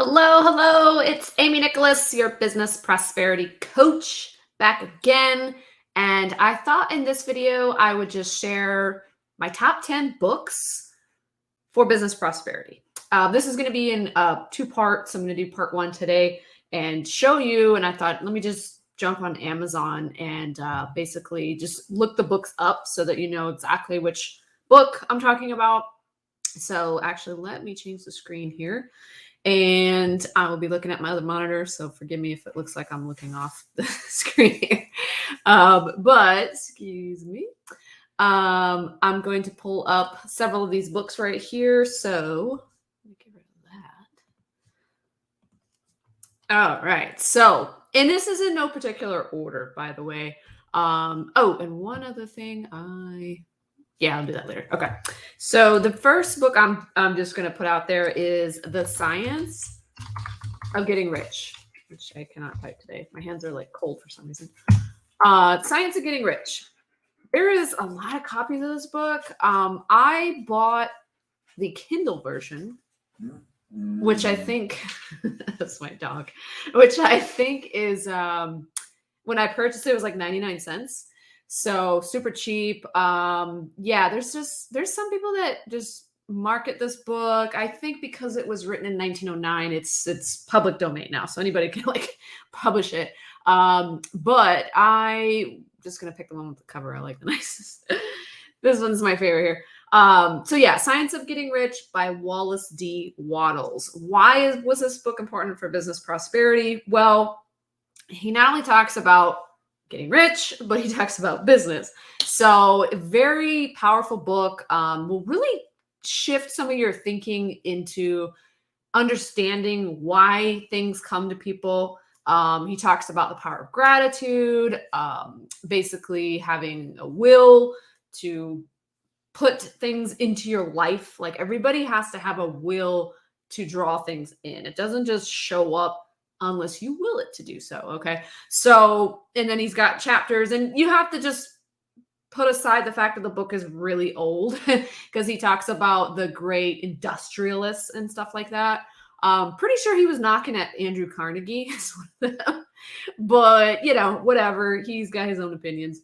Hello, hello. It's Amy Nicholas, your business prosperity coach, back again. And I thought in this video, I would just share my top 10 books for business prosperity. This is going to be in two parts. I'm going to do part one today and show you. And I thought, let me just jump on Amazon and basically just look the books up so that you know exactly which book I'm talking about. So actually, let me change the screen here. And I will be looking at my other monitor, so forgive me if it looks like I'm looking off the screen here. But excuse me. I'm going to pull up several of these books right here. So let me get rid of that. All right. So, and this is in no particular order, by the way. Oh, and one other thing I'll do that later. Okay. So the first book I'm just going to put out there is The Science of Getting Rich, which I cannot type today. My hands are like cold for some reason. Science of Getting Rich. There is a lot of copies of this book. I bought the Kindle version, which I think that's my dog, which I think is when I purchased it was like 99 cents. So super cheap. There's some people that just market this book. I think because it was written in 1909, it's public domain now, so anybody can like publish it. But I just gonna pick the one with the cover I like the nicest. This one's my favorite here. Science of Getting Rich by Wallace D. Waddles. Why was this book important for business prosperity? Well, he not only talks about getting rich, but he talks about business. So a very powerful book, will really shift some of your thinking into understanding why things come to people. He talks about the power of gratitude, basically having a will to put things into your life. Like everybody has to have a will to draw things in. It doesn't just show up unless you will it to do so. Okay. So, and then he's got chapters, and you have to just put aside the fact that the book is really old because he talks about the great industrialists and stuff like that. Pretty sure he was knocking at Andrew Carnegie, but whatever. He's got his own opinions.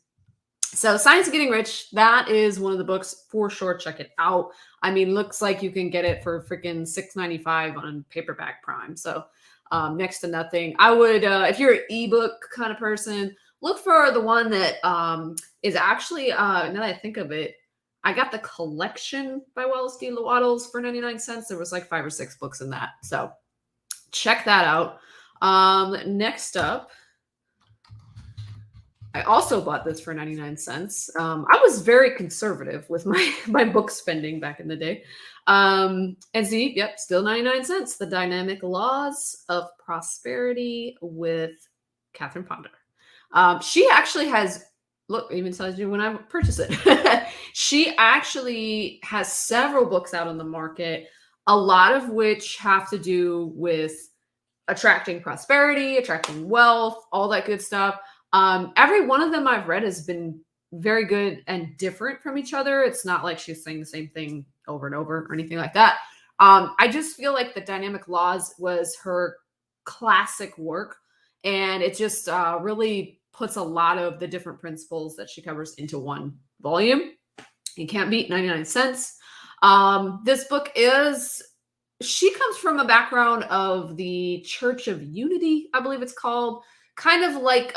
So Science of Getting Rich, that is one of the books for sure. Check it out. I mean, looks like you can get it for freaking $6.95 on paperback Prime. So next to nothing. I would, if you're an ebook kind of person, look for the one that is actually, now that I think of it, I got the collection by Wallace D. Waddles for 99 cents. There was like 5 or 6 books in that. So check that out. Next up, I also bought this for 99 cents. I was very conservative with my book spending back in the day. And see, yep, still 99 cents. The Dynamic Laws of Prosperity with Catherine Ponder. She actually has, look, even tells you when I purchased it. She actually has several books out on the market, a lot of which have to do with attracting prosperity, attracting wealth, all that good stuff. Every one of them I've read has been very good and different from each other. It's not like she's saying the same thing over and over or anything like that. I just feel like the Dynamic Laws was her classic work, and it just really puts a lot of the different principles that she covers into one volume. You can't beat 99 cents. This book she comes from a background of the Church of Unity, I believe it's called. Kind of like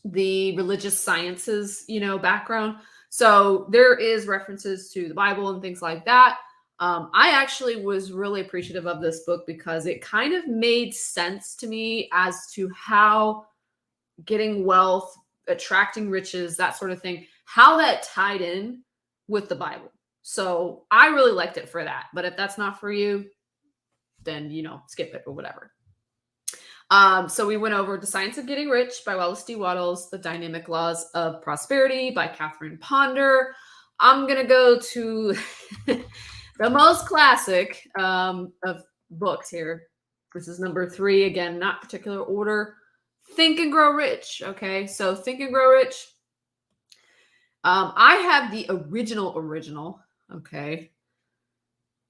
the religious sciences, background. So there is references to the Bible and things like that. I actually was really appreciative of this book because it kind of made sense to me as to how getting wealth, attracting riches, that sort of thing, how that tied in with the Bible. So I really liked it for that. But if that's not for you, then, skip it or whatever. So we went over The Science of Getting Rich by Wallace D. Waddles, The Dynamic Laws of Prosperity by Catherine Ponder. I'm going to go to the most classic of books here. This is number 3. Again, not particular order. Think and Grow Rich. Okay, so Think and Grow Rich. I have the original. Okay.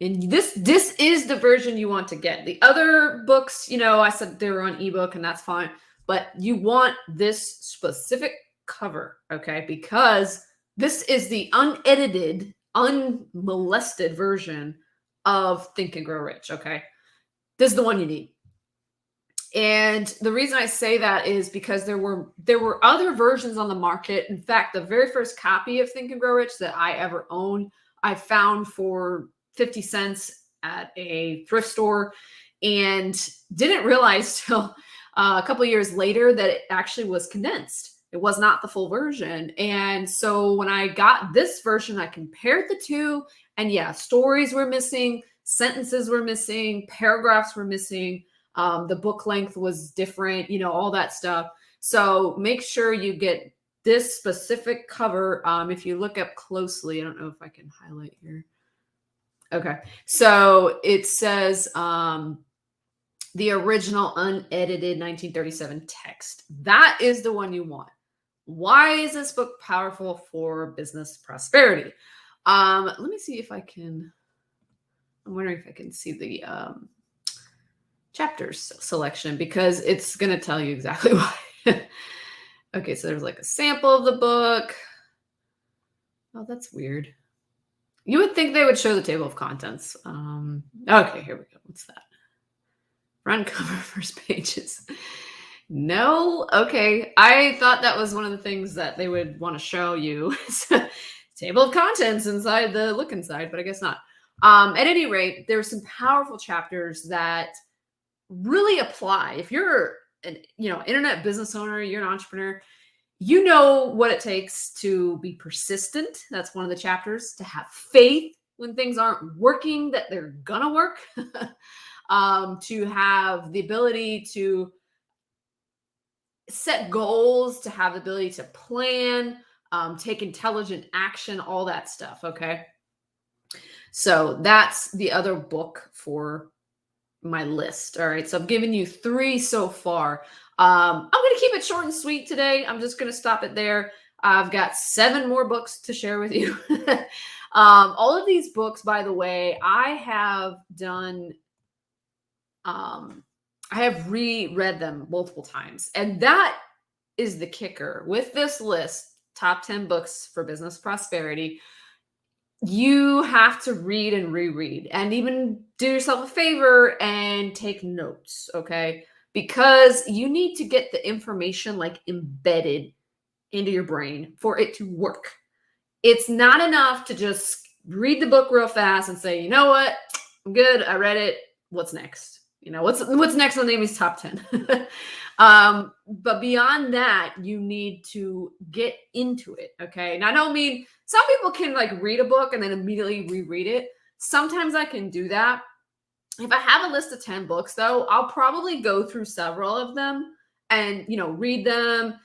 And this is the version you want to get. The other books, I said they were on ebook, and that's fine. But you want this specific cover, okay? Because this is the unedited, unmolested version of Think and Grow Rich, okay? This is the one you need. And the reason I say that is because there were other versions on the market. In fact, the very first copy of Think and Grow Rich that I ever owned, I found for 50 cents at a thrift store, and didn't realize till a couple of years later that it actually was condensed. It was not the full version. And so when I got this version, I compared the two, and yeah, stories were missing, sentences were missing, paragraphs were missing. The book length was different, all that stuff. So make sure you get this specific cover. If you look up closely, I don't know if I can highlight here. Okay. So it says the original unedited 1937 text. That is the one you want. Why is this book powerful for business prosperity? Let me see if I can. I'm wondering if I can see the chapters selection, because it's going to tell you exactly why. Okay, so there's like a sample of the book. Oh, that's weird. You would think they would show the table of contents. Okay, here we go. What's that? Front cover, first pages. No? Okay. I thought that was one of the things that they would want to show you. Table of contents inside the look inside, but I guess not. At any rate, there's some powerful chapters that really apply. If you're an internet business owner, you're an entrepreneur, you know what it takes to be persistent. That's one of the chapters. To have faith when things aren't working, that they're gonna work. To have the ability to set goals, to have the ability to plan, take intelligent action, all that stuff. Okay. So that's the other book for my list. All right. So I've given you 3 so far. I'm going to keep it short and sweet today. I'm just going to stop it there. I've got 7 more books to share with you. All of these books, by the way, I have done, I have reread them multiple times. And that is the kicker with this list, top 10 books for business prosperity. You have to read and reread, and even do yourself a favor and take notes, okay? Because you need to get the information like embedded into your brain for it to work. It's not enough to just read the book real fast and say, you know what, I'm good, I read it, what's next? What's next on Amy's top 10? But beyond that, you need to get into it, okay? Now, I don't mean, some people can like read a book and then immediately reread it. Sometimes I can do that. If I have a list of 10 books, though, I'll probably go through several of them and, read them,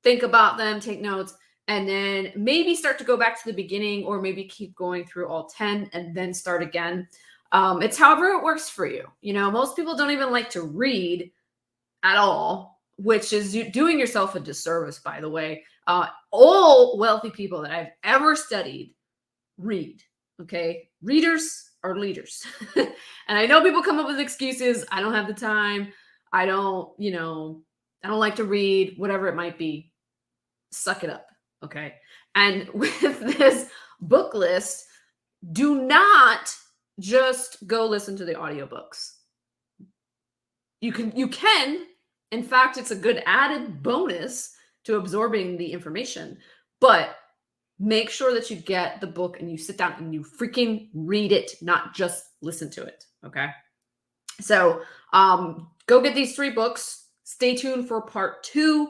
think about them, take notes, and then maybe start to go back to the beginning, or maybe keep going through all 10 and then start again. It's however it works for you. Most people don't even like to read at all, which is doing yourself a disservice, by the way. All wealthy people that I've ever studied read, okay? Readers are leaders. And I know people come up with excuses. I don't have the time. I don't like to read, whatever it might be. Suck it up, okay? And with this book list, do not just go listen to the audiobooks. You can, in fact, it's a good added bonus to absorbing the information, but make sure that you get the book and you sit down and you freaking read it, not just listen to it. Okay. So, go get these 3 books. Stay tuned for part 2.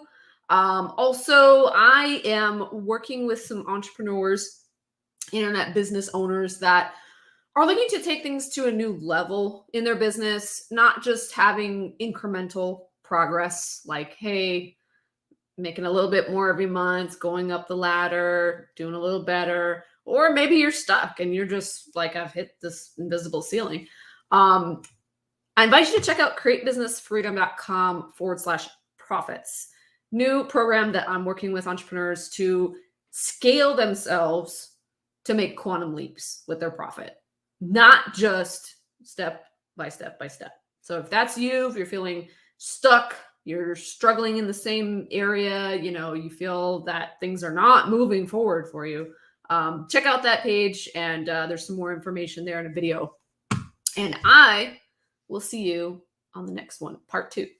Also, I am working with some entrepreneurs, internet business owners that are looking to take things to a new level in their business, not just having incremental progress, like, hey, making a little bit more every month, going up the ladder, doing a little better, or maybe you're stuck and you're just like, I've hit this invisible ceiling. I invite you to check out createbusinessfreedom.com/profits. New program that I'm working with entrepreneurs to scale themselves to make quantum leaps with their profit. not just step by step by step. So if that's you, if you're feeling stuck, you're struggling in the same area, you feel that things are not moving forward for you, check out that page, and there's some more information there in a video. And I will see you on the next one, part 2.